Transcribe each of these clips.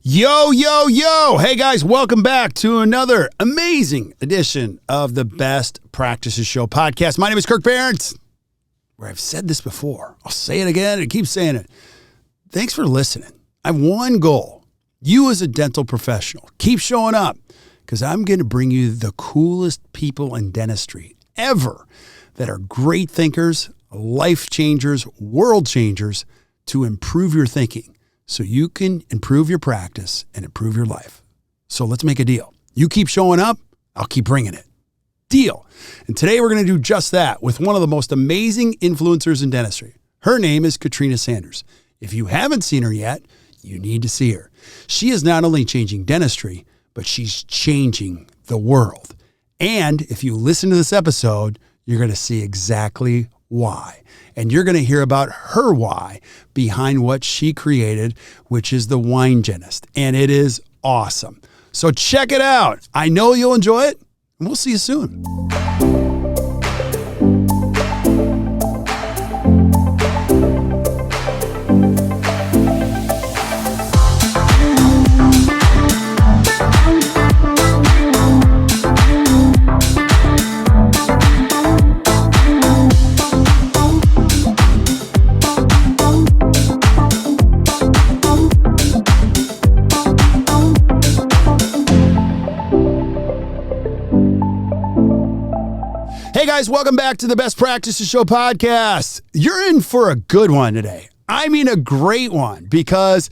Yo, yo, yo. Hey, guys, welcome back to another amazing edition of the Best Practices Show podcast. My name is Kirk Behrendt, where I've said this before. I'll say it again and keep saying it. Thanks for listening. I have one goal. You as a dental professional, keep showing up because I'm going to bring you the coolest people in dentistry ever that are great thinkers, life changers, world changers to improve your thinking, so you can improve your practice and improve your life. So let's make a deal. You keep showing up, I'll keep bringing it. Deal. And today we're going to do just that with one of the most amazing influencers in dentistry. Her name is Katrina Sanders. If you haven't seen her yet, you need to see her. She is not only changing dentistry, but she's changing the world. And if you listen to this episode, you're going to see exactly why. And you're going to hear about her why behind what she created, which is the WINEgenist. And it is awesome. So check it out. I know you'll enjoy it, and we'll see you soon. Hey guys, welcome back to the Best Practices Show podcast. You're in for a good one today. I mean a great one, because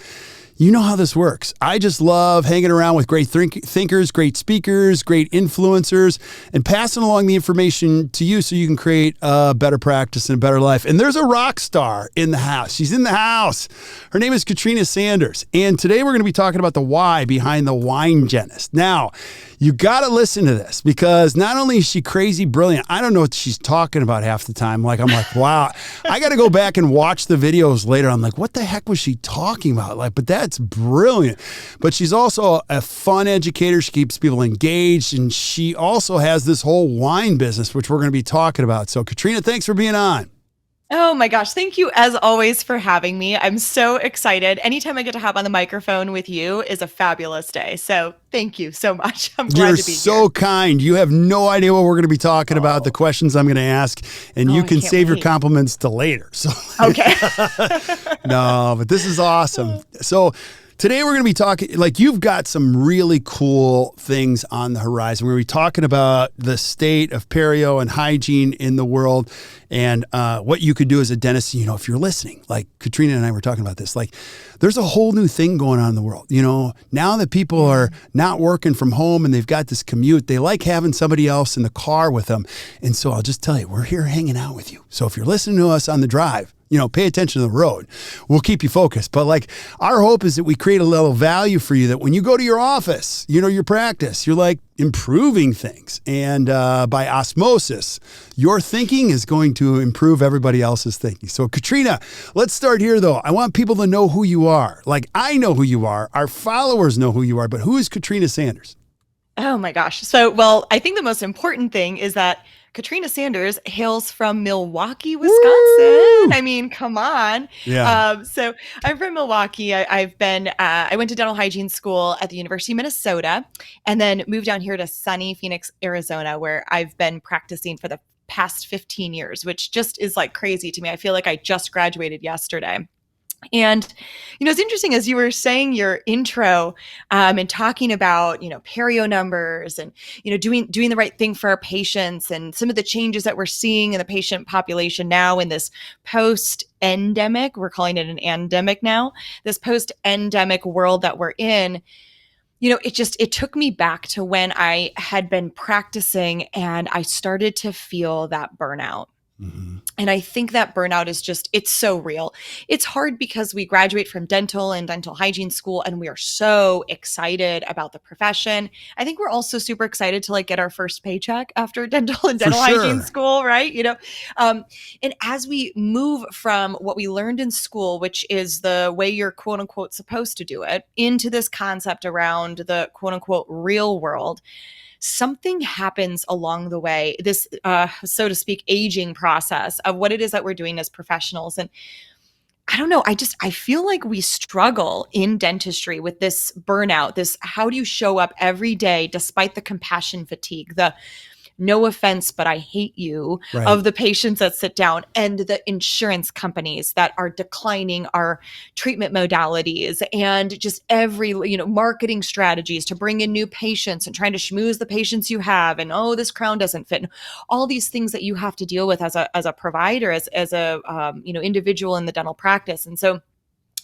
you know how this works. I just love hanging around with great thinkers, great speakers, great influencers, and passing along the information to you so you can create a better practice and a better life. And there's a rock star in the house. She's in the house. Her name is Katrina Sanders. And today we're going to be talking about the why behind the WINEgenist. Now, you got to listen to this, because not only is she crazy brilliant, I don't know what she's talking about half the time. I'm like, wow, I got to go back and watch the videos later. I'm like, what the heck was she talking about? But that's brilliant. But she's also a fun educator. She keeps people engaged, and she also has this whole wine business, which we're going to be talking about. So Katrina, thanks for being on. Oh my gosh. Thank you as always for having me. I'm so excited. Anytime I get to hop on the microphone with you is a fabulous day. So thank you so much. I'm glad You're to be so here. kind. You have no idea what we're going to be talking about, the questions I'm going to ask, and you can save your compliments to later. So Okay. No, but this is awesome. So today we're going to be talking, you've got some really cool things on the horizon. We're going to be talking about the state of perio and hygiene in the world, and what you could do as a dentist, if you're listening. Like Katrina and I were talking about this, there's a whole new thing going on in the world. Now that people are not working from home and they've got this commute, they like having somebody else in the car with them. And so I'll just tell you, we're here hanging out with you. So if you're listening to us on the drive, pay attention to the road. We'll keep you focused. But our hope is that we create a little value for you, that when you go to your office, your practice, you're improving things. And by osmosis, your thinking is going to improve everybody else's thinking. So Katrina, let's start here though. I want people to know who you are. I know who you are. Our followers know who you are. But who is Katrina Sanders? Oh my gosh. So, I think the most important thing is that Katrina Sanders hails from Milwaukee, Wisconsin. Woo! I mean, come on. Yeah. So I'm from Milwaukee. I went to dental hygiene school at the University of Minnesota, and then moved down here to sunny Phoenix, Arizona, where I've been practicing for the past 15 years, which just is crazy to me. I feel like I just graduated yesterday. And, it's interesting, as you were saying your intro, and talking about, perio numbers and, doing the right thing for our patients, and some of the changes that we're seeing in the patient population now in this post-endemic, we're calling it an endemic now, this post-endemic world that we're in. It took me back to when I had been practicing and I started to feel that burnout. Mm-hmm. And I think that burnout is it's so real. It's hard because we graduate from dental and dental hygiene school, and we are so excited about the profession. I think we're also super excited to get our first paycheck after dental and dental hygiene school, right? And as we move from what we learned in school, which is the way you're quote unquote supposed to do it, into this concept around the quote unquote real world, something happens along the way, this, so to speak, aging process of what it is that we're doing as professionals. And I don't know. I feel like we struggle in dentistry with this burnout, this how do you show up every day despite the compassion fatigue, the no offense, but I hate you Right. of the patients that sit down and the insurance companies that are declining our treatment modalities and just every, marketing strategies to bring in new patients and trying to schmooze the patients you have. And, oh, this crown doesn't fit. And all these things that you have to deal with as a provider, as a, individual in the dental practice. And so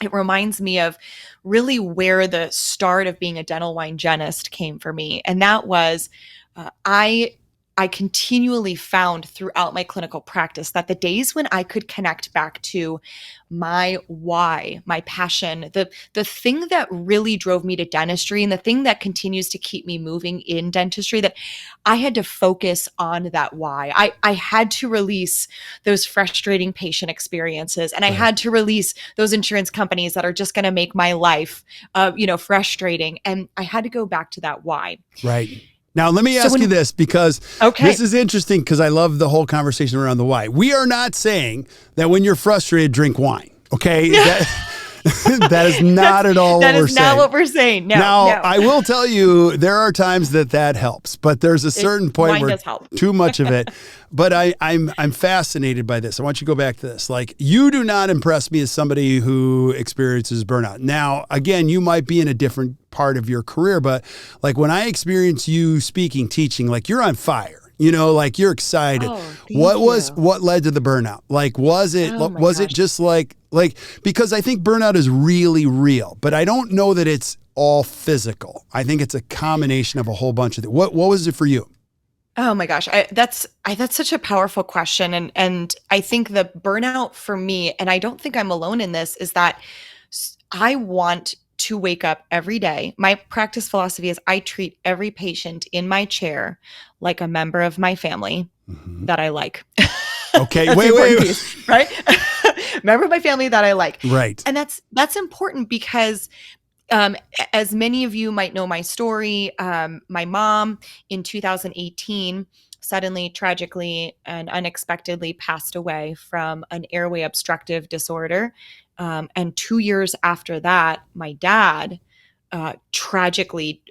it reminds me of really where the start of being a dental WINEgenist came for me. And that was, I continually found throughout my clinical practice that the days when I could connect back to my why, my passion, the thing that really drove me to dentistry and the thing that continues to keep me moving in dentistry, that I had to focus on that why. I had to release those frustrating patient experiences, and I had to release those insurance companies that are just going to make my life, frustrating. And I had to go back to that why. Right. Now, let me ask you this, because this is interesting, because I love the whole conversation around the why. We are not saying that when you're frustrated, drink wine. Okay. That is not at all what we're saying. That is not what we're saying. No. Now, I will tell you, there are times that helps, but there's a certain point where too much of it. But I'm fascinated by this. I want you to go back to this. Like, you do not impress me as somebody who experiences burnout. Now, again, you might be in a different part of your career, but like when I experience you speaking, teaching, like you're on fire. Like you're excited. What led to the burnout? Like, was it just like, because I think burnout is really real, but I don't know that it's all physical. I think it's a combination of a whole bunch of things. What was it for you? Oh my gosh. That's such a powerful question. And I think the burnout for me, and I don't think I'm alone in this, is that I want to wake up every day. My practice philosophy is I treat every patient in my chair like a member of my family that I like. Okay, wait. Piece, right? Member of my family that I like. Right. And that's important because as many of you might know my story, my mom in 2018 suddenly, tragically, and unexpectedly passed away from an airway obstructive disorder. And 2 years after that, my dad tragically,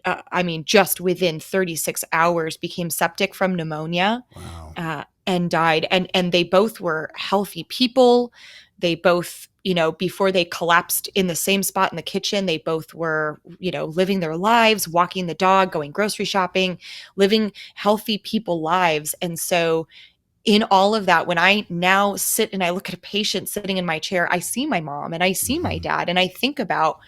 just within 36 hours, became septic from pneumonia. Wow. And died. And they both were healthy people. They both, before they collapsed in the same spot in the kitchen, they both were, living their lives, walking the dog, going grocery shopping, living healthy people lives. And so in all of that, when I now sit and I look at a patient sitting in my chair, I see my mom and I see my dad, and I think about,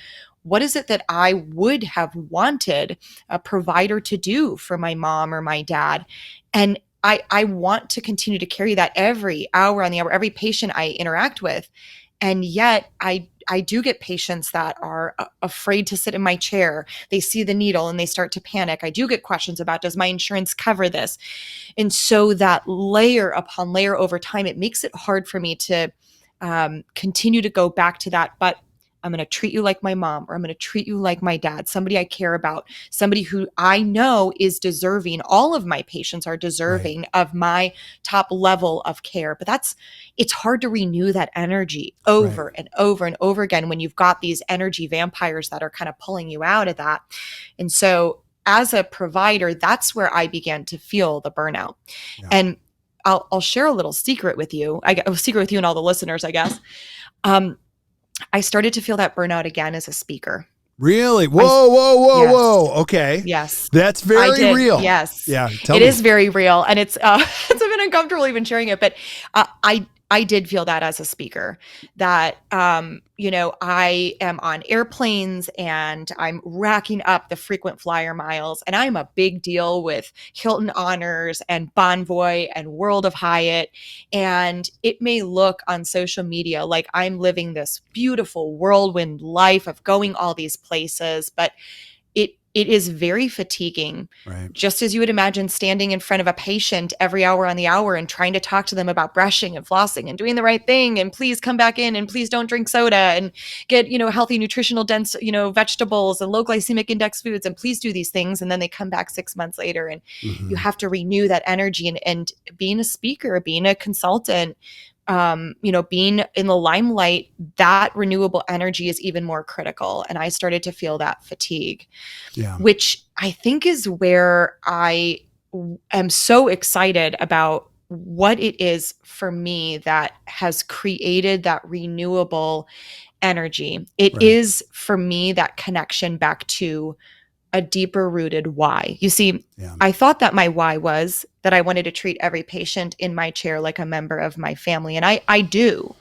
what is it that I would have wanted a provider to do for my mom or my dad? And I want to continue to carry that every hour on the hour, every patient I interact with. And yet I do get patients that are afraid to sit in my chair. They see the needle and they start to panic. I do get questions about, does my insurance cover this? And so that layer upon layer over time, it makes it hard for me to continue to go back to that. But I'm going to treat you like my mom, or I'm going to treat you like my dad, somebody I care about, somebody who I know is deserving. All of my patients are deserving of my top level of care. But it's hard to renew that energy over and over and over again when you've got these energy vampires that are kind of pulling you out of that. And so as a provider, that's where I began to feel the burnout. Yeah. And I'll share a little secret with you. A secret with you and all the listeners, I guess. I started to feel that burnout again as a speaker. Really? Whoa. Okay. Yes. That's very real. Yes. Yeah. It is very real. And it's been uncomfortable even sharing it, but I did feel that as a speaker, that, I am on airplanes and I'm racking up the frequent flyer miles, and I'm a big deal with Hilton Honors and Bonvoy and World of Hyatt. And it may look on social media like I'm living this beautiful whirlwind life of going all these places, but it is very fatiguing. Right. Just as you would imagine standing in front of a patient every hour on the hour and trying to talk to them about brushing and flossing and doing the right thing, and please come back in and please don't drink soda and get, healthy, nutritional, dense, vegetables and low glycemic index foods, and please do these things. And then they come back 6 months later and you have to renew that energy. And being a speaker, being a consultant, being in the limelight, that renewable energy is even more critical. And I started to feel that fatigue, which I think is where I am so excited about what it is for me that has created that renewable energy. It is for me that connection back to a deeper rooted why. You see, I thought that my why was that I wanted to treat every patient in my chair like a member of my family. And I do.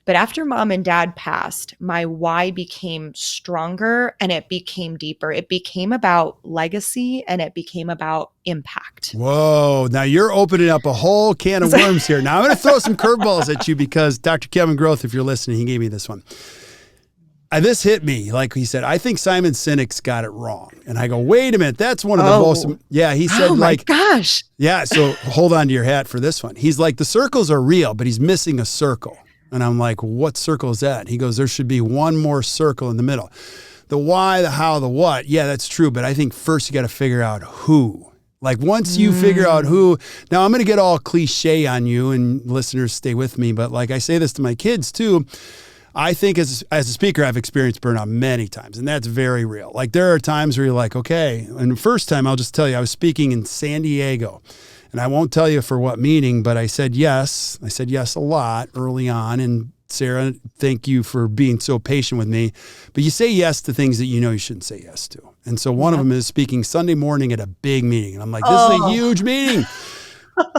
But after mom and dad passed, my why became stronger and it became deeper. It became about legacy and it became about impact. Whoa. Now you're opening up a whole can of worms here. Now I'm going to throw some curveballs at you because Dr. Kevin Groth, if you're listening, he gave me this one. This hit me. Like he said, I think Simon Sinek's got it wrong. And I go, wait a minute. That's one of the most, he said gosh. Yeah. So hold on to your hat for this one. He's like, the circles are real, but he's missing a circle. And I'm like, what circle is that? He goes, there should be one more circle in the middle. The why, the how, the what. Yeah, that's true. But I think first you got to figure out who. Like once you figure out who, now I'm going to get all cliche on you and listeners stay with me. But like I say this to my kids too. I think as a speaker, I've experienced burnout many times, and that's very real. Like there are times where you're like, okay, and the first time I'll just tell you, I was speaking in San Diego, and I won't tell you for what meeting, but I said yes. I said yes a lot early on, and Sarah, thank you for being so patient with me. But you say yes to things that you know you shouldn't say yes to. And so one of them is speaking Sunday morning at a big meeting, and I'm like, this is a huge meeting.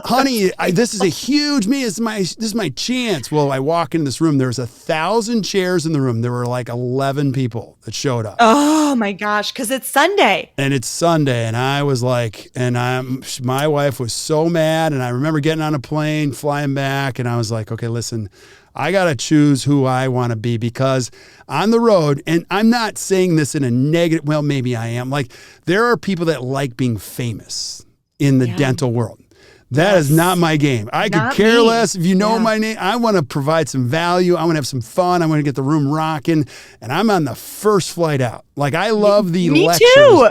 Honey, this is a huge meeting. This is my chance. Well, I walk into this room. There's 1,000 chairs in the room. There were like 11 people that showed up. Oh my gosh, because it's Sunday. And it's Sunday, and I was like, my wife was so mad. And I remember getting on a plane, flying back, and I was like, okay, listen, I got to choose who I want to be because on the road, and I'm not saying this in a negative, well, maybe I am. Like there are people that like being famous in the dental world. That is not my game. I could care less if you know my name. I want to provide some value. I want to have some fun. I want to get the room rocking. And I'm on the first flight out. Like I love the lectures. Me too.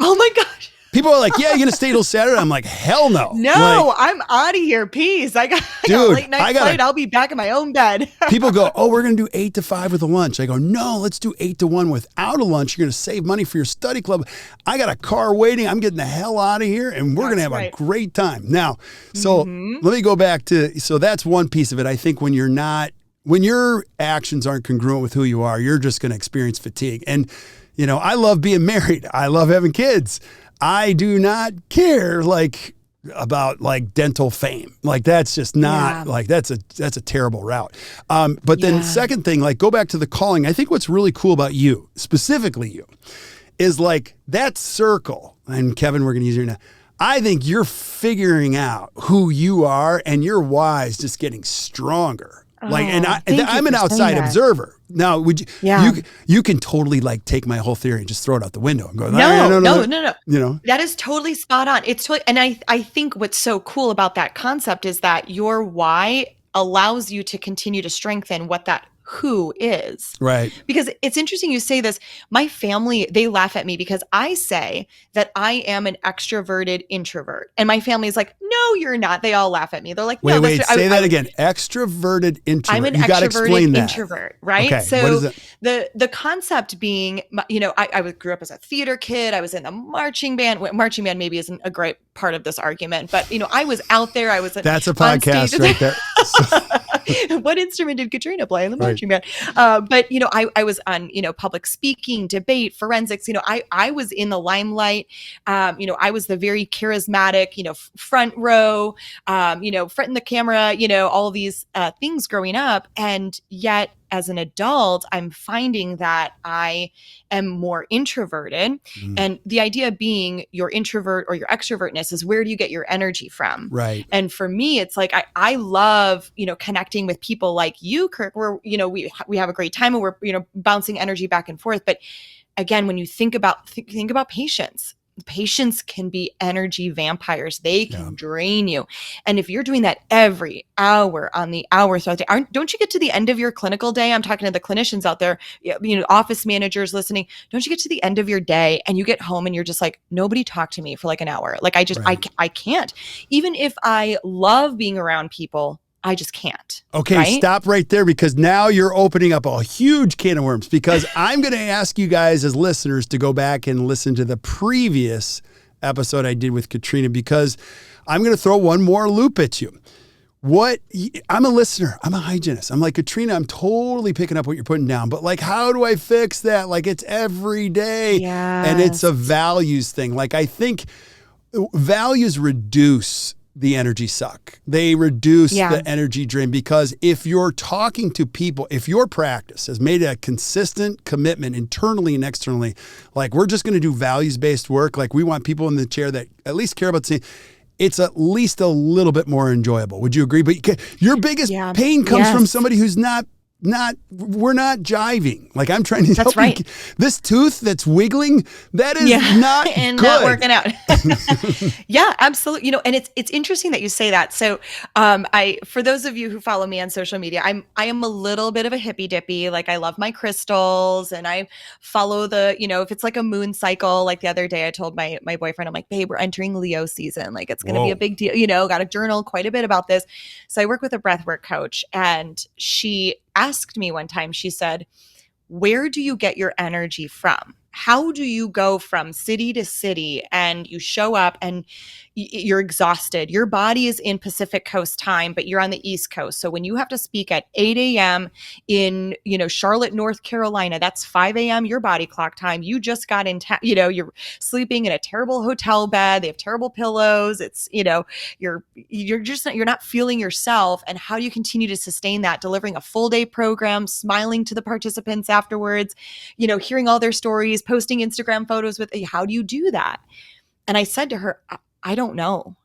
Oh my gosh. People are like, yeah, you're going to stay till Saturday? I'm like, hell no. No, like, I'm out of here. Peace. I got a late night flight. I'll be back in my own bed. People go, oh, we're going to do 8 to 5 with a lunch. I go, no, let's do 8 to 1 without a lunch. You're going to save money for your study club. I got a car waiting. I'm getting the hell out of here, and we're going to have a great time. Now, so let me go back to, so that's one piece of it. I think when your actions aren't congruent with who you are, you're just going to experience fatigue. And, I love being married. I love having kids. I do not care about dental fame. Like that's just not that's a terrible route. But then second thing, go back to the calling. I think what's really cool about you, specifically you, is that circle. And Kevin, we're going to use your now. I think you're figuring out who you are and your why is just getting stronger. I'm an outside observer. Now, would you? You can totally take my whole theory and just throw it out the window and go, no. That is totally spot on. It's totally, and I think what's so cool about that concept is that your why allows you to continue to strengthen what that who is. Right. Because it's interesting you say this. My family, they laugh at me because I say that I am an extroverted introvert. And my family is like, no, you're not. They all laugh at me. They're like, no. Wait, say that again. Extroverted introvert. I'm an extroverted introvert, right? Okay. So the concept being, I grew up as a theater kid. I was in the marching band. Marching band maybe isn't a great part of this argument, but I was out there. I was That's a podcast right there. What instrument did Katrina play in the marching band? But I was on public speaking, debate, forensics. I was in the limelight. I was the very charismatic, front row, front in the camera. All these things growing up, and yet as an adult, I'm finding that I am more introverted. And the idea being your introvert or your extrovertness is where do you get your energy from? Right. And for me, it's like, I love, connecting with people like you, Kirk, where, we have a great time and we're, bouncing energy back and forth. But again, when you think about patients can be energy vampires. They can drain you. And if you're doing that every hour on the hour throughout the day, don't you get to the end of your clinical day? I'm talking to the clinicians out there, office managers listening. Don't you get to the end of your day and you get home and you're just like, nobody talked to me for an hour. I can't. Even if I love being around people, I just can't. Okay, right? Stop right there, because now you're opening up a huge can of worms, because I'm going to ask you guys as listeners to go back and listen to the previous episode I did with Katrina, because I'm going to throw one more loop at you. I'm a listener. I'm a hygienist. I'm like, Katrina, I'm totally picking up what you're putting down, but like, how do I fix that? Like, it's every day. Yes. And it's a values thing. Like, I think values reduce the energy suck. They reduce the energy drain, because if you're talking to people, if your practice has made a consistent commitment internally and externally, like, we're just going to do values-based work. Like, we want people in the chair that at least care about the same. It's at least a little bit more enjoyable. Would you agree? But your biggest pain comes from somebody who's we're not jiving. Like, I'm trying to help you. This tooth that's wiggling, that is not and good. Not working out. Yeah, absolutely. You know, and it's interesting that you say that. So, for those of you who follow me on social media, I am a little bit of a hippy dippy. Like, I love my crystals, and I follow if it's like a moon cycle. Like the other day, I told my boyfriend, I'm like, babe, we're entering Leo season. Like, it's going to be a big deal. Got to journal quite a bit about this. So I work with a breathwork coach, and she asked me one time, she said, where do you get your energy from? How do you go from city to city and you show up and you're exhausted? Your body is in Pacific Coast time, but you're on the East Coast. So when you have to speak at 8 a.m. in, Charlotte, North Carolina, that's 5 a.m. your body clock time. You just got in town, you're sleeping in a terrible hotel bed. They have terrible pillows. It's, you're not feeling yourself. And how do you continue to sustain that? Delivering a full day program, smiling to the participants afterwards, hearing all their stories, posting Instagram photos with, how do you do that? And I said to her, I don't know.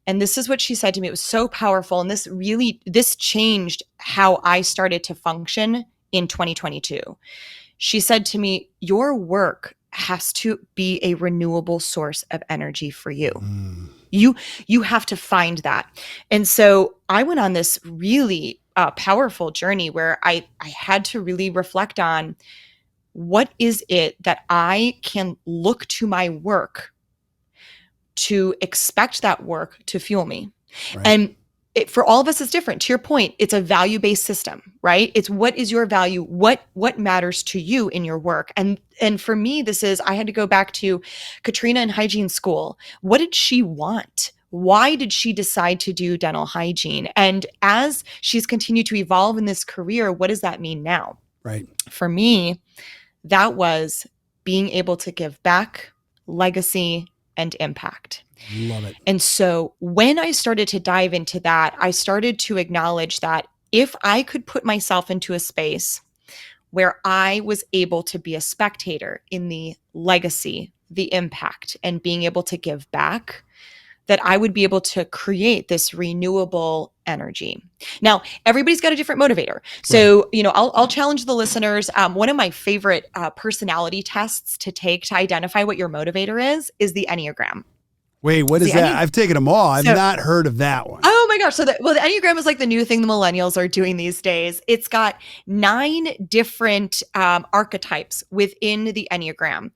And this is what she said to me. It was so powerful. And this changed how I started to function in 2022. She said to me, your work has to be a renewable source of energy for you. You have to find that. And so I went on this really powerful journey where I had to really reflect on, what is it that I can look to my work to expect that work to fuel me? Right. And for all of us, it's different. To your point, it's a value-based system, right? It's what is your value? What matters to you in your work? And for me, I had to go back to Katrina in hygiene school. What did she want? Why did she decide to do dental hygiene? And as she's continued to evolve in this career, what does that mean now? Right. For me, that was being able to give back, legacy, and impact. Love it. And so when I started to dive into that, I started to acknowledge that if I could put myself into a space where I was able to be a spectator in the legacy, the impact, and being able to give back, that I would be able to create this renewable energy. Now, everybody's got a different motivator. So, I'll challenge the listeners. One of my favorite personality tests to take to identify what your motivator is the enneagram. Wait, what is that? I've taken them all. I've not heard of that one. Oh my gosh. So the enneagram is like the new thing the millennials are doing these days. It's got 9 different archetypes within the enneagram.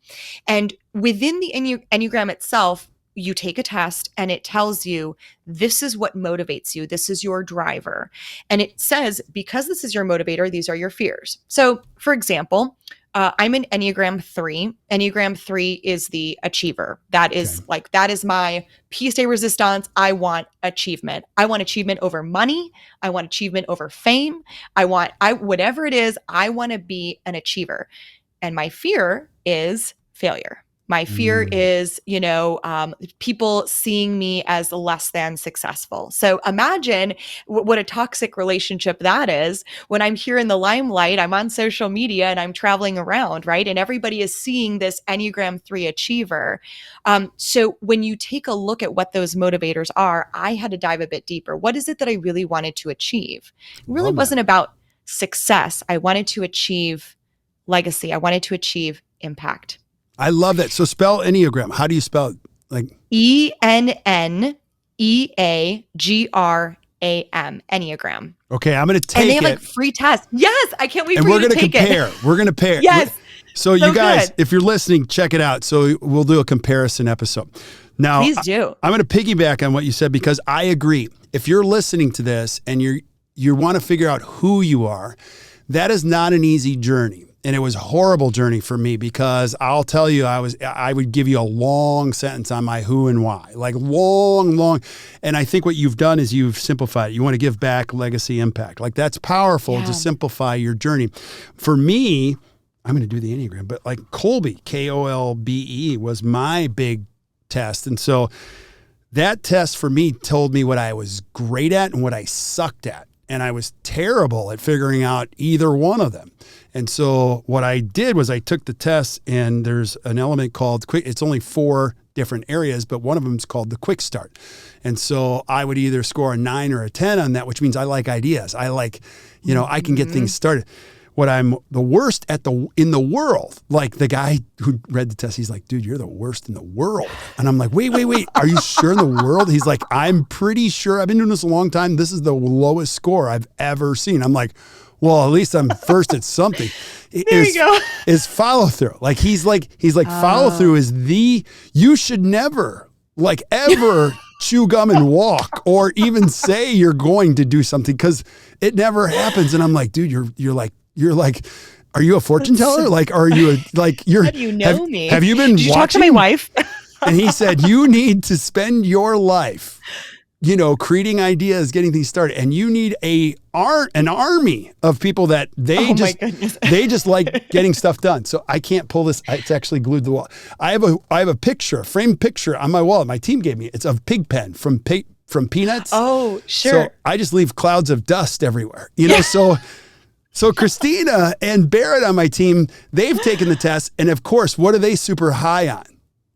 And within the enneagram itself, you take a test and it tells you, this is what motivates you. This is your driver. And it says, because this is your motivator, these are your fears. So for example, I'm an Enneagram 3. Enneagram 3 is the achiever. That is that is my pièce de résistance. I want achievement. I want achievement over money. I want achievement over fame. Whatever it is, I want to be an achiever. And my fear is failure. My fear is, people seeing me as less than successful. So imagine what a toxic relationship that is when I'm here in the limelight, I'm on social media and I'm traveling around, right? And everybody is seeing this Enneagram 3 achiever. So when you take a look at what those motivators are, I had to dive a bit deeper. What is it that I really wanted to achieve? It really wasn't about success. I wanted to achieve legacy. I wanted to achieve impact. I love that. So spell Enneagram. How do you spell it? Like ENNEAGRAM. Enneagram. Okay, I'm going to take it. And they have like free tests. Yes, I can't wait for you to take it. And we're going to compare. We're going to pair. Yes. So you guys, if you're listening, check it out. So we'll do a comparison episode. Now, please do. I'm going to piggyback on what you said, because I agree. If you're listening to this and you want to figure out who you are. That is not an easy journey. And it was a horrible journey for me because I'll tell you, I would give you a long sentence on my who and why, like long. And I think what you've done is you've simplified it. You want to give back, legacy, impact. Like that's powerful to simplify your journey. For me, I'm going to do the enneagram, but like Kolbe, Kolbe was my big test. And so that test for me told me what I was great at and what I sucked at. And I was terrible at figuring out either one of them. And so what I did was I took the test, and there's an element called quick. It's only 4 different areas, but one of them is called the quick start. And so I would either score a 9 or a 10 on that, which means I like ideas. I like, I can get things started. What I'm the worst at in the world, like the guy who read the test, he's like, dude, you're the worst in the world. And I'm like, wait, are you sure in the world? He's like, I'm pretty sure. I've been doing this a long time. This is the lowest score I've ever seen. I'm like, well, at least I'm first at something. There you go. Is follow through. Like he's like follow through is you should never ever chew gum and walk or even say you're going to do something because it never happens. And I'm like, dude, you're like, are you a fortune teller? Like, are you how do you know me? Have you been Did you watching? talk to my wife? And he said, you need to spend your life, creating ideas, getting things started. And you need an army of people that they just like getting stuff done. So I can't pull this. It's actually glued to the wall. I have a picture, a framed picture on my wall. My team gave me. It's of Pigpen from Peanuts. Oh, sure. So I just leave clouds of dust everywhere, So Christina and Barrett on my team, they've taken the test. And of course, what are they super high on?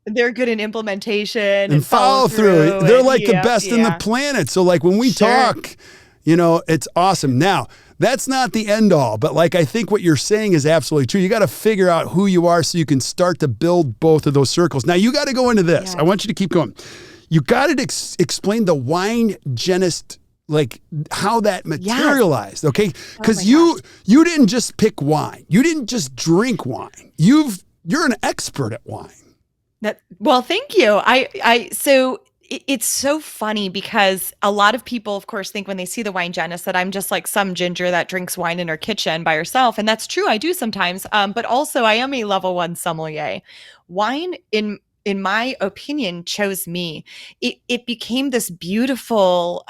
They're good in implementation and follow through. They're like the best in the planet. So like when we talk, it's awesome. Now, that's not the end all, but like I think what you're saying is absolutely true. You got to figure out who you are so you can start to build both of those circles. Now you got to go into this. I want you to keep going. You got to explain the WINEgenist, like how that materialized, okay? Because you didn't just pick wine. You didn't just drink wine. You're an expert at wine. Well, thank you. So it's so funny because a lot of people, of course, think when they see the WINEgenist that I'm just like some ginger that drinks wine in her kitchen by herself. And that's true. I do sometimes. But also I am a level 1 sommelier. Wine, in my opinion, chose me. It became this beautiful,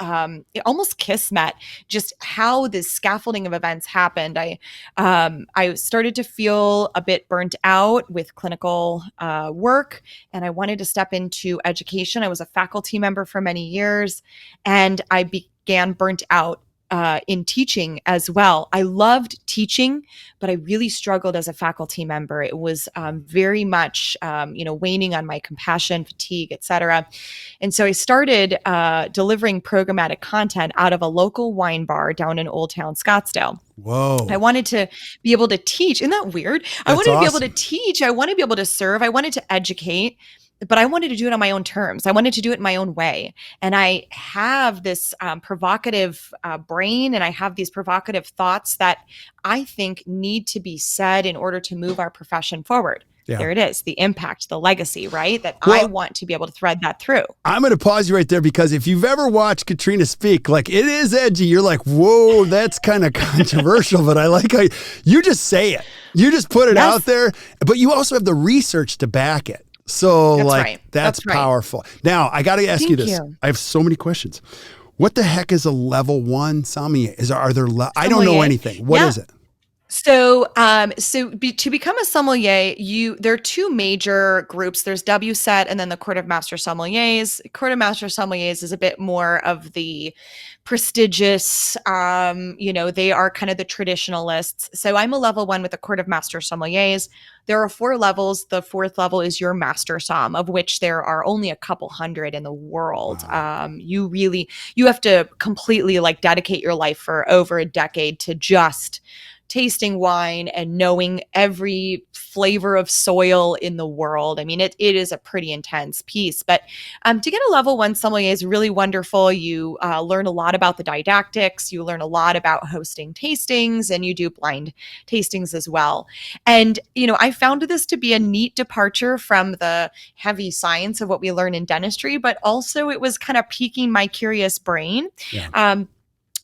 almost kismet, just how this scaffolding of events happened. I started to feel a bit burnt out with clinical work, and I wanted to step into education. I was a faculty member for many years, and I began burnt out in teaching as well. I loved teaching, but I really struggled as a faculty member. It was very much, waning on my compassion, fatigue, et cetera. And so I started delivering programmatic content out of a local wine bar down in Old Town Scottsdale. Whoa. I wanted to be able to teach. Isn't that weird? I wanted to be able to teach. I wanted to be able to serve. I wanted to educate. But I wanted to do it on my own terms. I wanted to do it in my own way. And I have this provocative brain, and I have these provocative thoughts that I think need to be said in order to move our profession forward. Yeah. There it is, the impact, the legacy, right? That I want to be able to thread that through. I'm going to pause you right there because if you've ever watched Katrina speak, like it is edgy. You're like, whoa, that's kind of controversial, but I like how you just say it. You just put it out there, but you also have the research to back it. So that's powerful. Now I got to ask you this. I have so many questions. What the heck is a level 1 sommelier? Are there I don't know anything. What is it? So, to become a sommelier, there are 2 major groups. There's WSET and then the Court of Master Sommeliers. Court of Master Sommeliers is a bit more of the prestigious, they are kind of the traditionalists. So I'm a level 1 with the Court of Master Sommeliers. There are 4 levels. The 4th level is your Master Somm, of which there are only a couple hundred in the world. Wow. You have to completely dedicate your life for over a decade to just tasting wine and knowing every flavor of soil in the world. I mean, it is a pretty intense piece, but to get a level 1 sommelier is really wonderful. You learn a lot about the didactics, you learn a lot about hosting tastings, and you do blind tastings as well. And, I found this to be a neat departure from the heavy science of what we learn in dentistry, but also it was kind of piquing my curious brain. Yeah.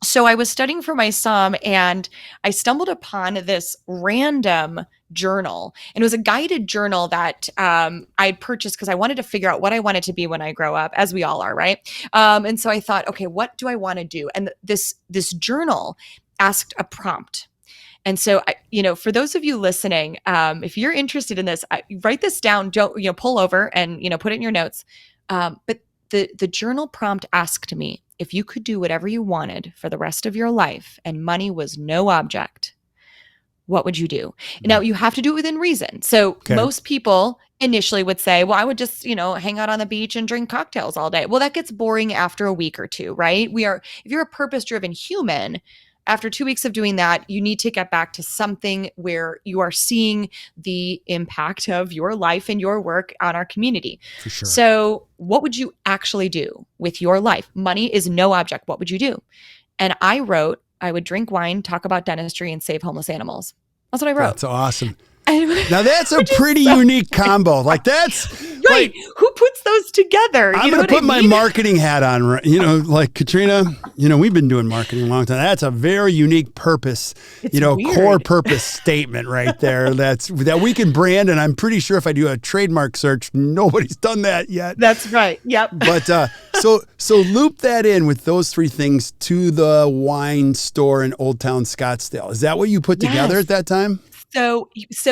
So I was studying for my somm and I stumbled upon this random journal. And it was a guided journal that I'd purchased because I wanted to figure out what I wanted to be when I grow up, as we all are, right? And so I thought, okay, what do I want to do? And this journal asked a prompt. And so, for those of you listening, if you're interested in this, write this down. Don't pull over and put it in your notes. But the journal prompt asked me, if you could do whatever you wanted for the rest of your life and money was no object, what would you do? Now, you have to do it within reason. So most people initially would say, well, I would just, hang out on the beach and drink cocktails all day. Well, that gets boring after a week or two, right? If you're a purpose-driven human, after 2 weeks of doing that, you need to get back to something where you are seeing the impact of your life and your work on our community. For sure. So what would you actually do with your life? Money is no object. What would you do? And I wrote, I would drink wine, talk about dentistry, and save homeless animals. That's what I wrote. That's awesome. Now that's a pretty unique combo. Like that's right. Who puts those together? I'm going to put my marketing hat on. Like Katrina, we've been doing marketing a long time. That's a very unique purpose, weird. Core purpose statement right there. That we can brand. And I'm pretty sure if I do a trademark search, nobody's done that yet. That's right. Yep. But so loop that in with those three things to the wine store in Old Town Scottsdale. Is that what you put together at that time? So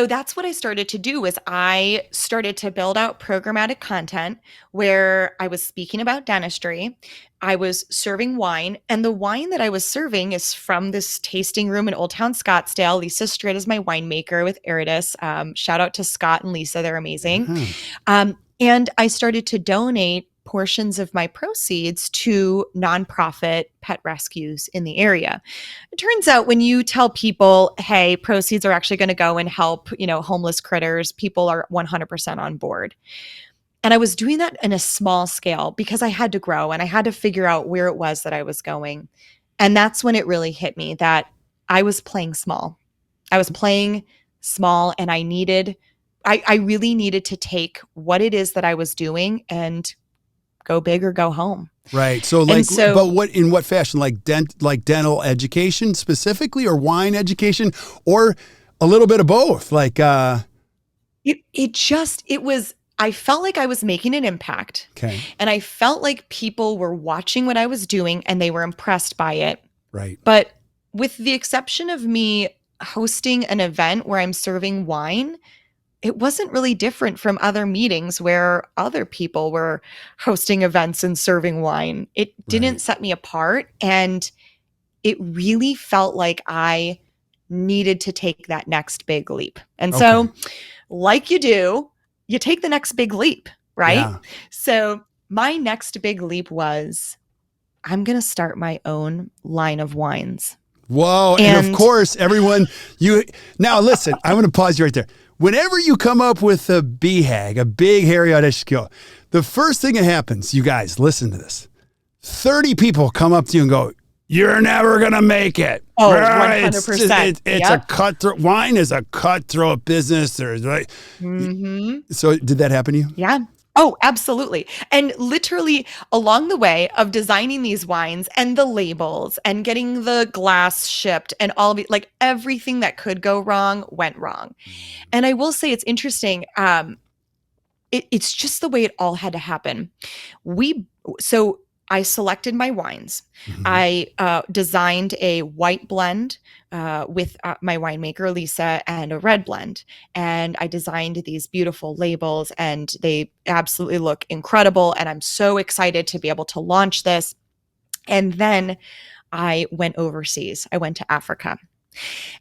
that's what I started to do was I started to build out programmatic content where I was speaking about dentistry. I was serving wine, and the wine that I was serving is from this tasting room in Old Town Scottsdale. Lisa Stritt is my winemaker with Eridus. Shout out to Scott and Lisa. They're amazing. Mm-hmm. And I started to donate portions of my proceeds to nonprofit pet rescues in the area. It turns out when you tell people, hey, proceeds are actually going to go and help, homeless critters, people are 100% on board. And I was doing that in a small scale because I had to grow and I had to figure out where it was that I was going. And that's when it really hit me that I was playing small. I was playing small and I really needed to take what it is that I was doing and go big or go home. Right. So but in what fashion? Like dental education specifically, or wine education, or a little bit of both? Like I felt like I was making an impact. Okay. And I felt like people were watching what I was doing and they were impressed by it. Right. But with the exception of me hosting an event where I'm serving wine, it wasn't really different from other meetings where other people were hosting events and serving wine. It didn't set me apart. And it really felt like I needed to take that next big leap. And so like you do, you take the next big leap, right? Yeah. So my next big leap was, I'm going to start my own line of wines. Whoa. And of course, everyone, now listen, I'm going to pause you right there. Whenever you come up with a BHAG, a big, hairy, audacious goal, the first thing that happens, you guys, listen to this. 30 people come up to you and go, you're never going to make it. Oh, 100%. It's a cutthroat. Wine is a cutthroat business. So did that happen to you? Yeah. Oh, absolutely. And literally along the way of designing these wines and the labels and getting the glass shipped and all of it, like everything that could go wrong went wrong. And I will say it's interesting. It's just the way it all had to happen. So I selected my wines. Mm-hmm. I designed a white blend with my winemaker, Lisa, and a red blend. And I designed these beautiful labels and they absolutely look incredible. And I'm so excited to be able to launch this. And then I went overseas. I went to Africa.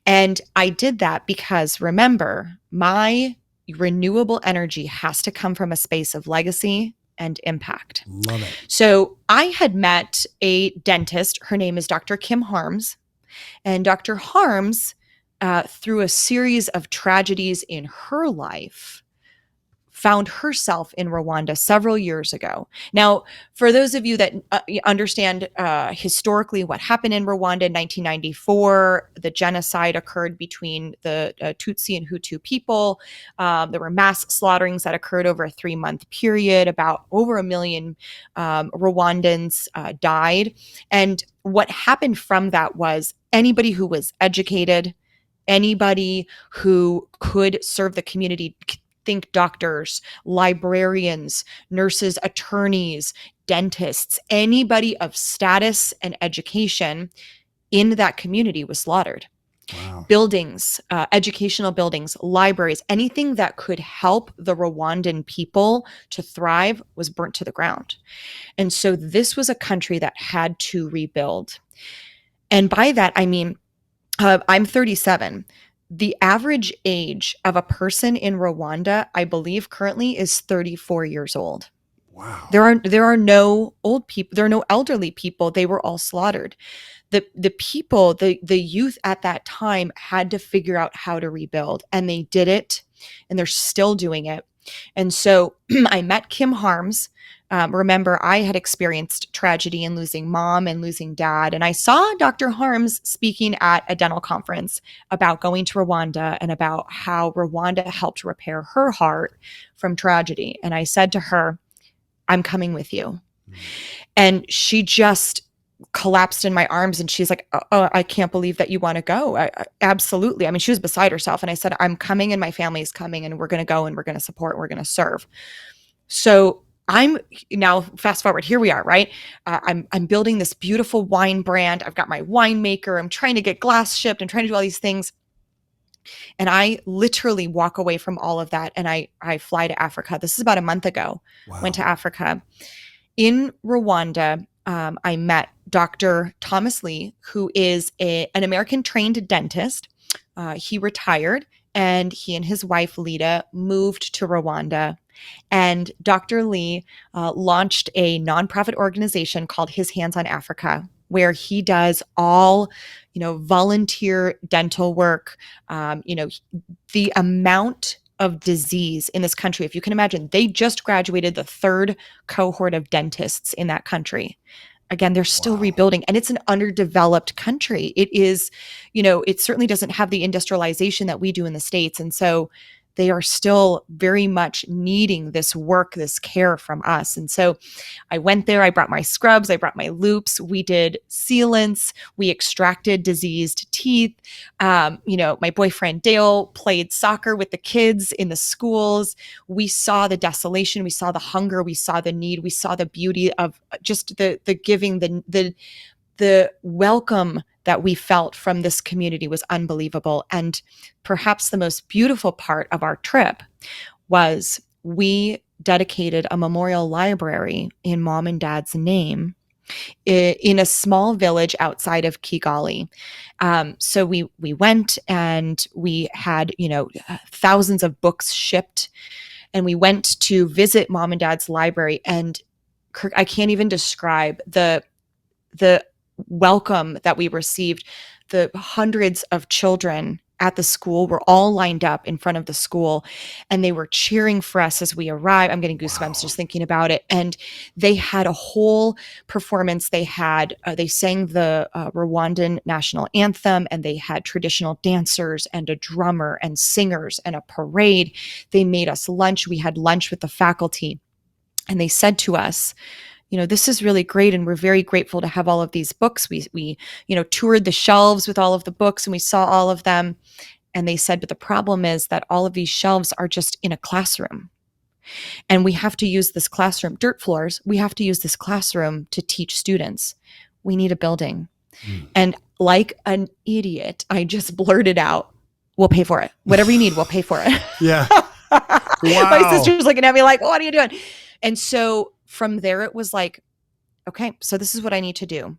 And I did that because remember, my renewable energy has to come from a space of legacy and impact. Love it. So I had met a dentist. Her name is Dr. Kim Harms. And Dr. Harms, through a series of tragedies in her life, found herself in Rwanda several years ago. Now, for those of you that understand historically what happened in Rwanda in 1994, the genocide occurred between the Tutsi and Hutu people. There were mass slaughterings that occurred over a 3-month period. About over 1 million Rwandans died. And what happened from that was anybody who was educated, anybody who could serve the community, think doctors, librarians, nurses, attorneys, dentists, anybody of status and education in that community was slaughtered. Wow. Buildings, educational buildings, libraries, anything that could help the Rwandan people to thrive was burnt to the ground. And so this was a country that had to rebuild. And by that, I mean, I'm 37. The average age of a person in Rwanda, I believe currently is 34 years old. Wow. There are no old people, there are no elderly people. They were all slaughtered. The people, the youth at that time had to figure out how to rebuild, and they did it, and they're still doing it. And so I met Kim Harms. Remember, I had experienced tragedy in losing mom and losing dad. And I saw Dr. Harms speaking at a dental conference about going to Rwanda and about how Rwanda helped repair her heart from tragedy. And I said to her, I'm coming with you. And she just collapsed in my arms, and she's like, oh, I can't believe that you want to go. Absolutely. I mean, she was beside herself. And I said, I'm coming, and my family is coming, and we're going to go, and we're going to support, we're going to serve. So I'm now fast forward, here we are, right? I'm building this beautiful wine brand. I've got my winemaker. I'm trying to get glass shipped. I'm trying to do all these things. And I literally walk away from all of that, and I fly to Africa. This is about a month ago. Wow. Went to Africa. In Rwanda, I met Dr. Thomas Lee, who is an American-trained dentist. He retired, and he and his wife, Lita, moved to Rwanda. And Dr. Lee launched a nonprofit organization called His Hands on Africa, where he does all, volunteer dental work. The amount of disease in this country, if you can imagine, they just graduated the third cohort of dentists in that country. Again, they're still rebuilding, and it's an underdeveloped country. It is, it certainly doesn't have the industrialization that we do in the States. And so they are still very much needing this work, this care from us. And so I went there, I brought my scrubs, I brought my loupes, we did sealants, we extracted diseased teeth. My boyfriend Dale played soccer with the kids in the schools. We saw the desolation, we saw the hunger, we saw the need, we saw the beauty of just the giving, the welcome that we felt from this community was unbelievable. And perhaps the most beautiful part of our trip was we dedicated a memorial library in mom and dad's name in a small village outside of Kigali. So we went, and we had, thousands of books shipped, and we went to visit mom and dad's library. And Kirk, I can't even describe the welcome that we received. The hundreds of children at the school were all lined up in front of the school, and they were cheering for us as we arrived. I'm getting goosebumps just thinking about it. And they had a whole performance. They sang the Rwandan national anthem, and they had traditional dancers and a drummer and singers and a parade. They made us lunch. We had lunch with the faculty, and they said to us, this is really great, and we're very grateful to have all of these books. We toured the shelves with all of the books, and we saw all of them. And they said, but the problem is that all of these shelves are just in a classroom. And we have to use this classroom, dirt floors. We have to use this classroom to teach students. We need a building. And like an idiot, I just blurted out, we'll pay for it. Whatever you need, we'll pay for it. Yeah. My sister's looking at me like, what are you doing? And so from there, it was like, okay, so this is what I need to do.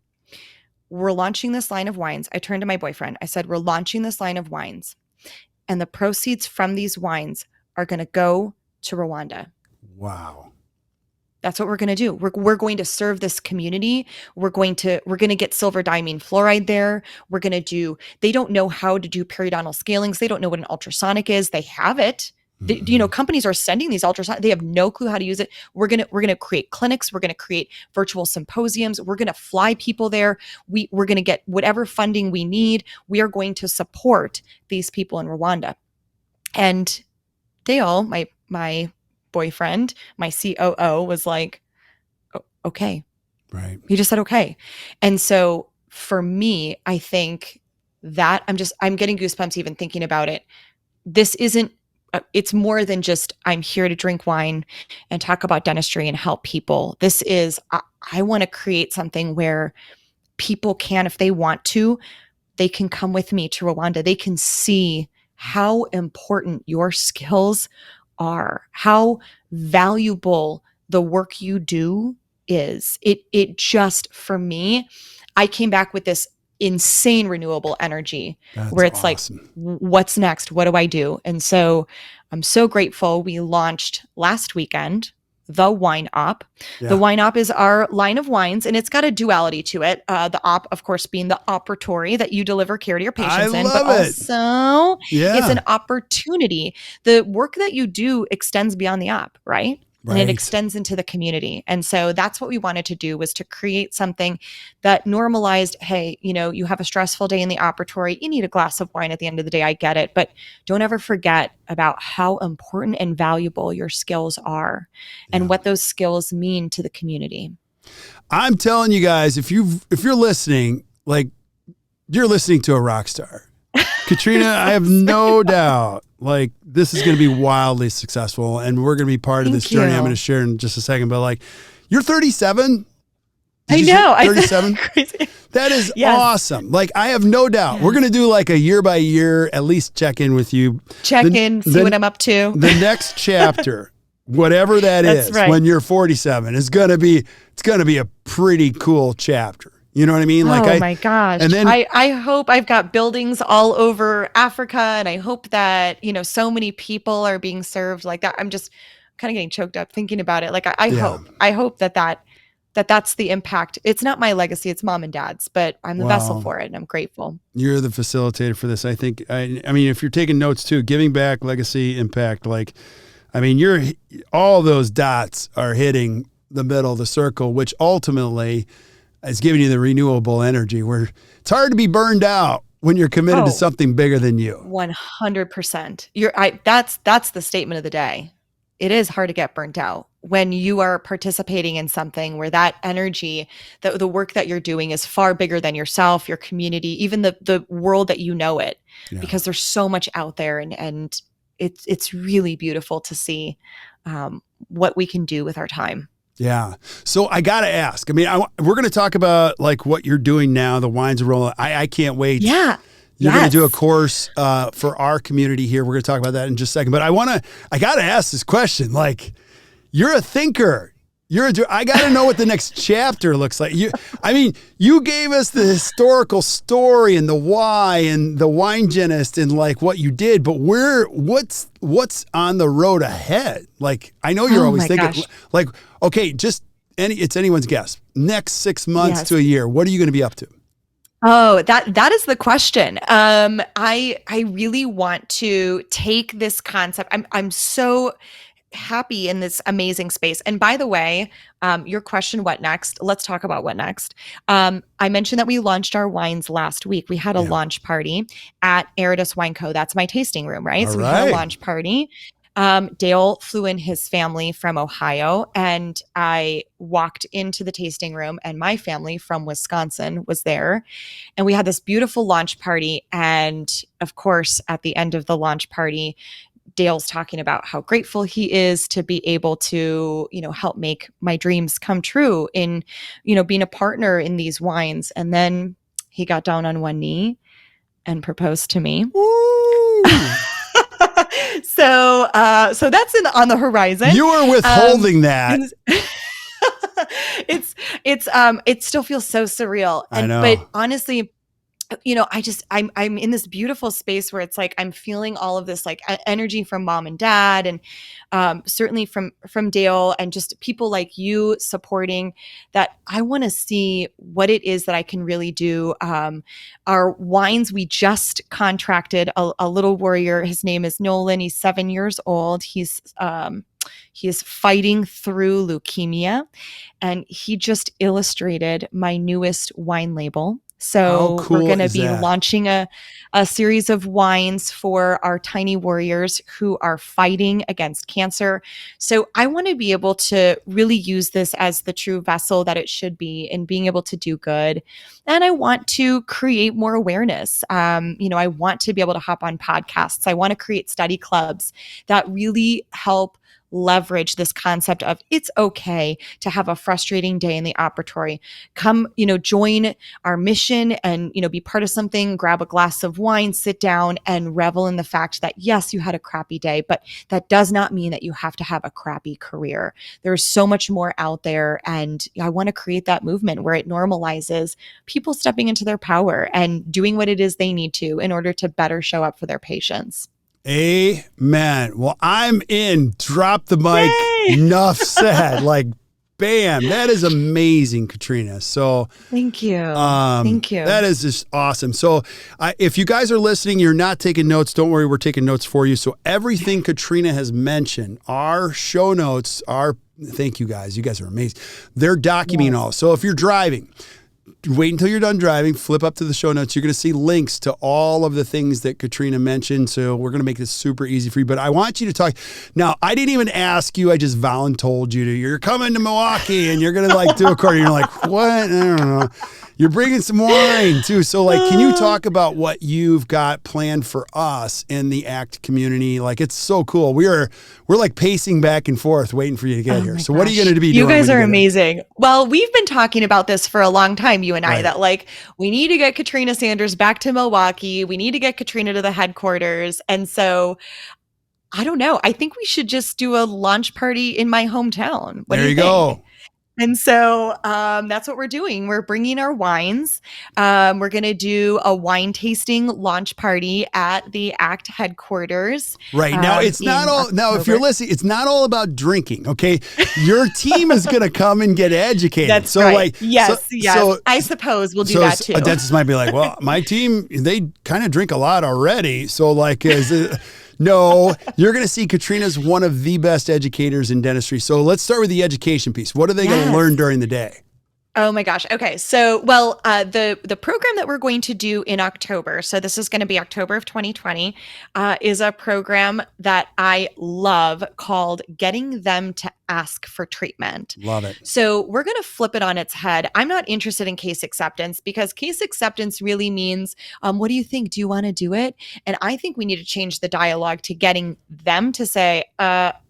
We're launching this line of wines. I turned to my boyfriend. I said, we're launching this line of wines, and the proceeds from these wines are going to go to Rwanda. Wow. That's what we're going to do. We're going to serve this community. We're going to get silver diamine fluoride there. They don't know how to do periodontal scalings. They don't know what an ultrasonic is. They have it. Companies are sending these ultrasonic. They have no clue how to use it. We're gonna create clinics. We're gonna create virtual symposiums. We're gonna fly people there. We're gonna get whatever funding we need. We are going to support these people in Rwanda. And Dale, my boyfriend, my COO, was like, okay. Right. He just said okay. And so for me, I think that I'm getting goosebumps even thinking about it. This isn't, it's more than just I'm here to drink wine and talk about dentistry and help people. This is, I want to create something where people can, if they want to, they can come with me to Rwanda. They can see how important your skills are, how valuable the work you do is. It just, for me, I came back with this insane renewable energy That's where it's awesome. like, what's next? What do I do? And so I'm so grateful. We launched last weekend the Wine Op. Yeah. The Wine Op is our line of wines, and it's got a duality to it. The op, of course, being the operatory that you deliver care to your patients in, but also it's an opportunity. The work that you do extends beyond the op, right? And it extends into the community. And so that's what we wanted to do, was to create something that normalized, hey, you know, you have a stressful day in the operatory, you need a glass of wine at the end of the day. I get it. But don't ever forget about how important and valuable your skills are and what those skills mean to the community. I'm telling you guys, if you're listening, like, you're listening to a rock star. Katrina, I have no doubt, like, this is going to be wildly successful, and we're going to be part of this journey I'm going to share in just a second. But, like, you're 37? I know. 37? Crazy. That is awesome. Like, I have no doubt. We're going to do like a year by year, at least check in with you. See what I'm up to. The next chapter, whatever that is, when you're 47, it's going to be a pretty cool chapter. You know what I mean? Like, my gosh. And then I hope I've got buildings all over Africa, and I hope that, you know, so many people are being served like that. I'm just kind of getting choked up thinking about it. Like, I hope that's the impact. It's not my legacy, it's mom and dad's, but I'm the vessel for it, and I'm grateful. You're the facilitator for this. I think, I mean, if you're taking notes too, giving back, legacy, impact, like, I mean, all those dots are hitting the middle of the circle, which ultimately is giving you the renewable energy where it's hard to be burned out when you're committed to something bigger than you. 100%. That's the statement of the day. It is hard to get burnt out when you are participating in something where that energy, the work that you're doing is far bigger than yourself, your community, even the world that you know it, because there's so much out there, and it's really beautiful to see what we can do with our time. Yeah. So I got to ask, I mean, we're going to talk about like what you're doing now, the wines are rolling. I can't wait. Yeah. You're going to do a course for our community here. We're going to talk about that in just a second. But I got to ask this question. Like, you're a thinker. I got to know what the next chapter looks like. You gave us the historical story and the why and the WINEgenist and like what you did, but what's on the road ahead? Like, I know you're always thinking like, okay, it's anyone's guess. Next 6 months to a year, what are you going to be up to? Oh, that is the question. I really want to take this concept. I'm so happy in this amazing space. And by the way, your question, what next? Let's talk about what next. I mentioned that we launched our wines last week. We had a launch party at Eridus Wine Co. That's my tasting room, right? We had a launch party. Dale flew in his family from Ohio, and I walked into the tasting room, and my family from Wisconsin was there. And we had this beautiful launch party. And of course, at the end of the launch party, Dale's talking about how grateful he is to be able to, you know, help make my dreams come true in, you know, being a partner in these wines. And then he got down on one knee and proposed to me. So that's on the horizon. You were withholding that. It still feels so surreal. I know. But honestly, you know, I'm in this beautiful space where it's like I'm feeling all of this like energy from mom and dad, and certainly from Dale, and just people like you supporting that. I want to see what it is that I can really do. Our wines, we just contracted a little warrior. His name is Nolan. He's 7 years old. He is fighting through leukemia, and he just illustrated my newest wine label. How So we're cool going to is be that? launching a series of wines for our tiny warriors who are fighting against cancer. So I want to be able to really use this as the true vessel that it should be in being able to do good. And I want to create more awareness. I want to be able to hop on podcasts. I want to create study clubs that really help leverage this concept of it's okay to have a frustrating day in the operatory. Come, join our mission and, be part of something, grab a glass of wine, sit down and revel in the fact that yes, you had a crappy day, but that does not mean that you have to have a crappy career. There's so much more out there. And I want to create that movement where it normalizes people stepping into their power and doing what it is they need to in order to better show up for their patients. Amen. Well, I'm in. Drop the mic. Yay! Enough said. Like, bam. That is amazing, Katrina. So Thank you. Thank you. That is just awesome. So if you guys are listening, you're not taking notes, don't worry. We're taking notes for you. So everything Katrina has mentioned, our show notes are, thank you guys. You guys are amazing. They're documenting all. So if you're driving, wait until you're done driving, flip up to the show notes. You're going to see links to all of the things that Katrina mentioned. So we're going to make this super easy for you. But I want you to talk. Now, I didn't even ask you. I just voluntold you to. You're coming to Milwaukee and you're going to do a quarter. You're like, what? I don't know. You're bringing some wine too. So can you talk about what you've got planned for us in the ACT community? It's so cool. We're like pacing back and forth waiting for you to get here. So what are you going to be doing? You guys are amazing. Well, we've been talking about this for a long time, you and I, that we need to get Katrina Sanders back to Milwaukee. We need to get Katrina to the headquarters. And so I don't know. I think we should just do a launch party in my hometown. What do you think? Go. And so that's what we're doing. We're bringing our wines. We're going to do a wine tasting launch party at the ACT headquarters. Right. Now, it's not all, now, if you're listening, it's not all about drinking, okay? Your team is going to come and get educated. That's so right. Yes. So, I suppose we'll do that too. A dentist might be like, well, my team, they kind of drink a lot already. So no, you're going to see Katrina's one of the best educators in dentistry. So let's start with the education piece. What are they going to learn during the day? Oh my gosh. Okay. So, the program that we're going to do in October, so this is going to be October of 2020, is a program that I love called Getting Them to Ask for Treatment. Love it. So we're going to flip it on its head. I'm not interested in case acceptance because case acceptance really means, what do you think? Do you want to do it? And I think we need to change the dialogue to getting them to say,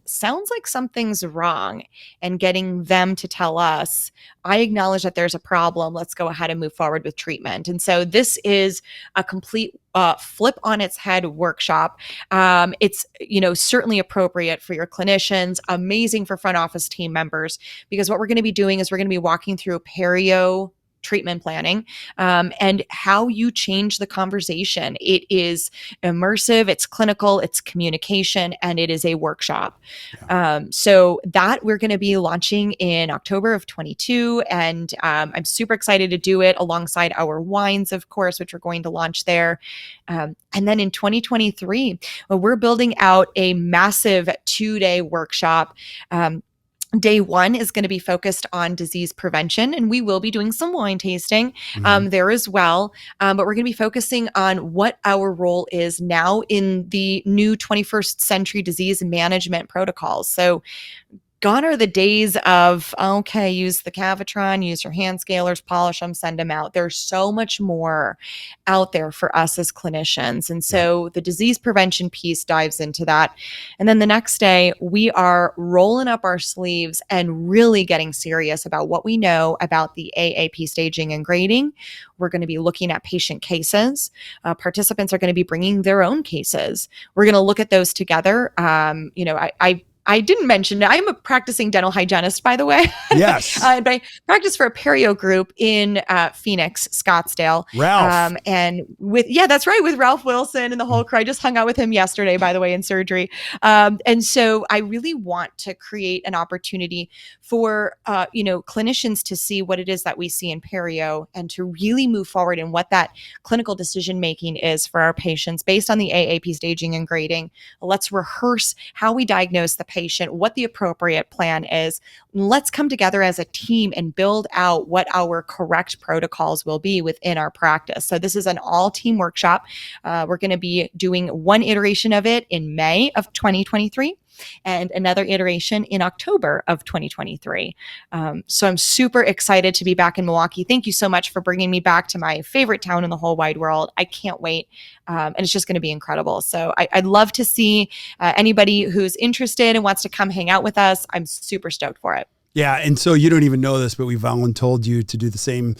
sounds like something's wrong, and getting them to tell us, I acknowledge that there's a problem. Let's go ahead and move forward with treatment. And so this is a complete flip on its head workshop. It's, certainly appropriate for your clinicians, amazing for front office team members, because what we're going to be doing is we're going to be walking through perio treatment planning, and how you change the conversation. It is immersive, it's clinical, it's communication, and it is a workshop. Yeah. So that we're going to be launching in October of 22, and I'm super excited to do it alongside our wines, of course, which we're going to launch there. And then in 2023, we're building out a massive 2-day workshop. Day 1 is going to be focused on disease prevention, and we will be doing some wine tasting there as well. But we're going to be focusing on what our role is now in the new 21st century disease management protocols. So gone are the days of, okay, use the Cavitron, use your hand scalers, polish them, send them out. There's so much more out there for us as clinicians. And so the disease prevention piece dives into that. And then the next day, we are rolling up our sleeves and really getting serious about what we know about the AAP staging and grading. We're going to be looking at patient cases. Participants are going to be bringing their own cases. We're going to look at those together. I didn't mention, I'm a practicing dental hygienist, by the way. Yes. But I practice for a perio group in Phoenix, Scottsdale. Ralph. And that's right, with Ralph Wilson and the whole crew. I just hung out with him yesterday, by the way, in surgery. And so I really want to create an opportunity for, clinicians to see what it is that we see in perio and to really move forward in what that clinical decision-making is for our patients based on the AAP staging and grading. Let's rehearse how we diagnose the patient, what the appropriate plan is. let's come together as a team and build out what our correct protocols will be within our practice. So this is an all team workshop. We're going to be doing one iteration of it in May of 2023. And another iteration in October of 2023. So I'm super excited to be back in Milwaukee. Thank you so much for bringing me back to my favorite town in the whole wide world. I can't wait. And it's just going to be incredible. So I'd love to see anybody who's interested and wants to come hang out with us. I'm super stoked for it. Yeah. And so you don't even know this, but we voluntold you to do the same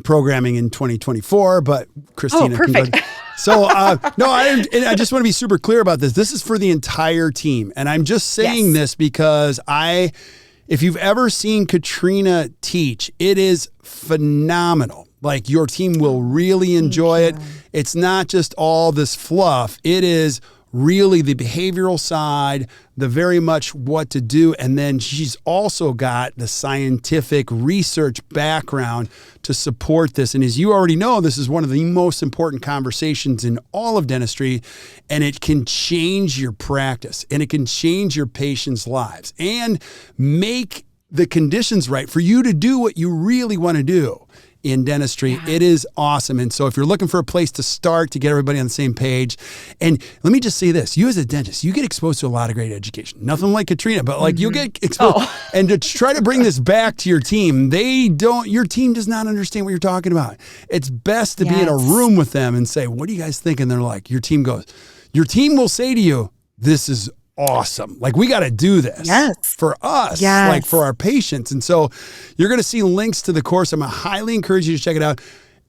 programming in 2024, but Christina. Oh, perfect. So, no, I just want to be super clear about this. This is for the entire team. And I'm just saying this because if you've ever seen Katrina teach, it is phenomenal. Like, your team will really enjoy it. It's not just all this fluff. It is really the behavioral side, the very much what to do. And then she's also got the scientific research background to support this. And as you already know, this is one of the most important conversations in all of dentistry, and it can change your practice and it can change your patients' lives and make the conditions right for you to do what you really want to do in dentistry. Yeah. It is awesome. And so if you're looking for a place to start to get everybody on the same page, and let me just say this, you as a dentist, you get exposed to a lot of great education. Nothing like Katrina, but like you'll get exposed. Oh. And to try to bring this back to your team, your team does not understand what you're talking about. It's best to be in a room with them and say, what do you guys think? And they're like, your team will say to you, this is awesome. Like, we got to do this for us, like for our patients. And so you're going to see links to the course. I'm going to highly encourage you to check it out.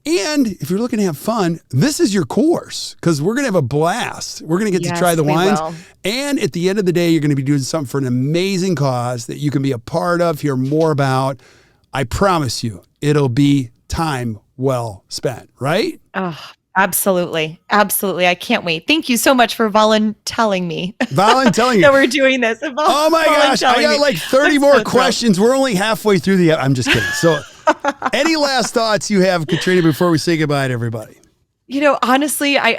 And if you're looking to have fun, this is your course, because we're going to have a blast. We're going to get to try the wines. And at the end of the day, you're going to be doing something for an amazing cause that you can be a part of, hear more about. I promise you, it'll be time well spent, right? Oh, absolutely. Absolutely. I can't wait. Thank you so much for telling me. Voluntelling that we're doing this. Oh my gosh. I got like 30 more questions. We're only halfway through I'm just kidding. So any last thoughts you have, Katrina, before we say goodbye to everybody? You know, honestly, I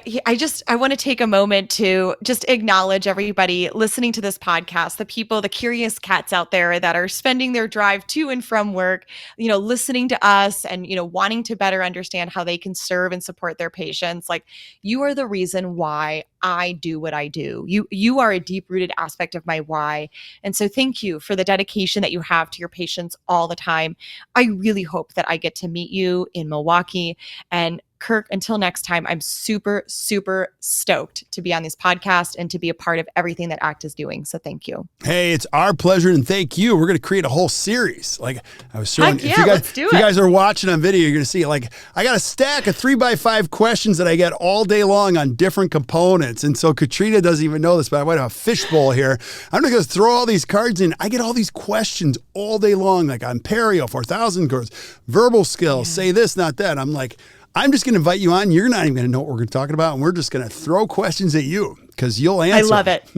want to take a moment to just acknowledge everybody listening to this podcast, the people, the curious cats out there that are spending their drive to and from work, listening to us and, wanting to better understand how they can serve and support their patients. Like, you are the reason why I do what I do. You are a deep-rooted aspect of my why. And so thank you for the dedication that you have to your patients all the time. I really hope that I get to meet you in Milwaukee. And Kirk, until next time, I'm super, super stoked to be on this podcast and to be a part of everything that ACT is doing. So thank you. Hey, it's our pleasure, and thank you. We're going to create a whole series. Like I was showing, let's do it. If you guys are watching on video, you're going to see, like, I got a stack of 3x5 questions that I get all day long on different components. And so Katrina doesn't even know this, but I might have a fishbowl here. I'm just going to throw all these cards in. I get all these questions all day long, like on perio, 4,000 cards, verbal skills, say this, not that. I'm like, I'm just going to invite you on. You're not even going to know what we're talking about, and we're just going to throw questions at you because you'll answer. I love it.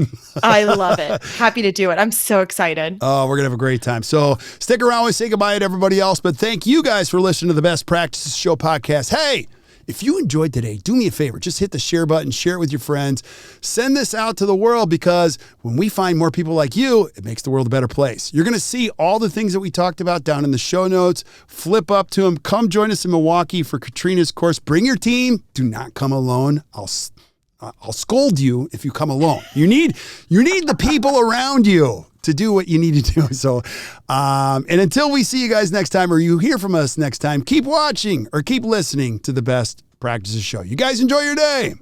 I love it. Happy to do it. I'm so excited. Oh, we're going to have a great time. So stick around. We say goodbye to everybody else, but thank you guys for listening to the Best Practices Show podcast. Hey, if you enjoyed today, do me a favor. Just hit the share button, share it with your friends. Send this out to the world, because when we find more people like you, it makes the world a better place. You're going to see all the things that we talked about down in the show notes. Flip up to them. Come join us in Milwaukee for Katrina's course. Bring your team. Do not come alone. I'll scold you if you come alone. You need the people around you to do what you need to do. So, and until we see you guys next time, or you hear from us next time, keep watching or keep listening to the Best Practices Show. You guys enjoy your day.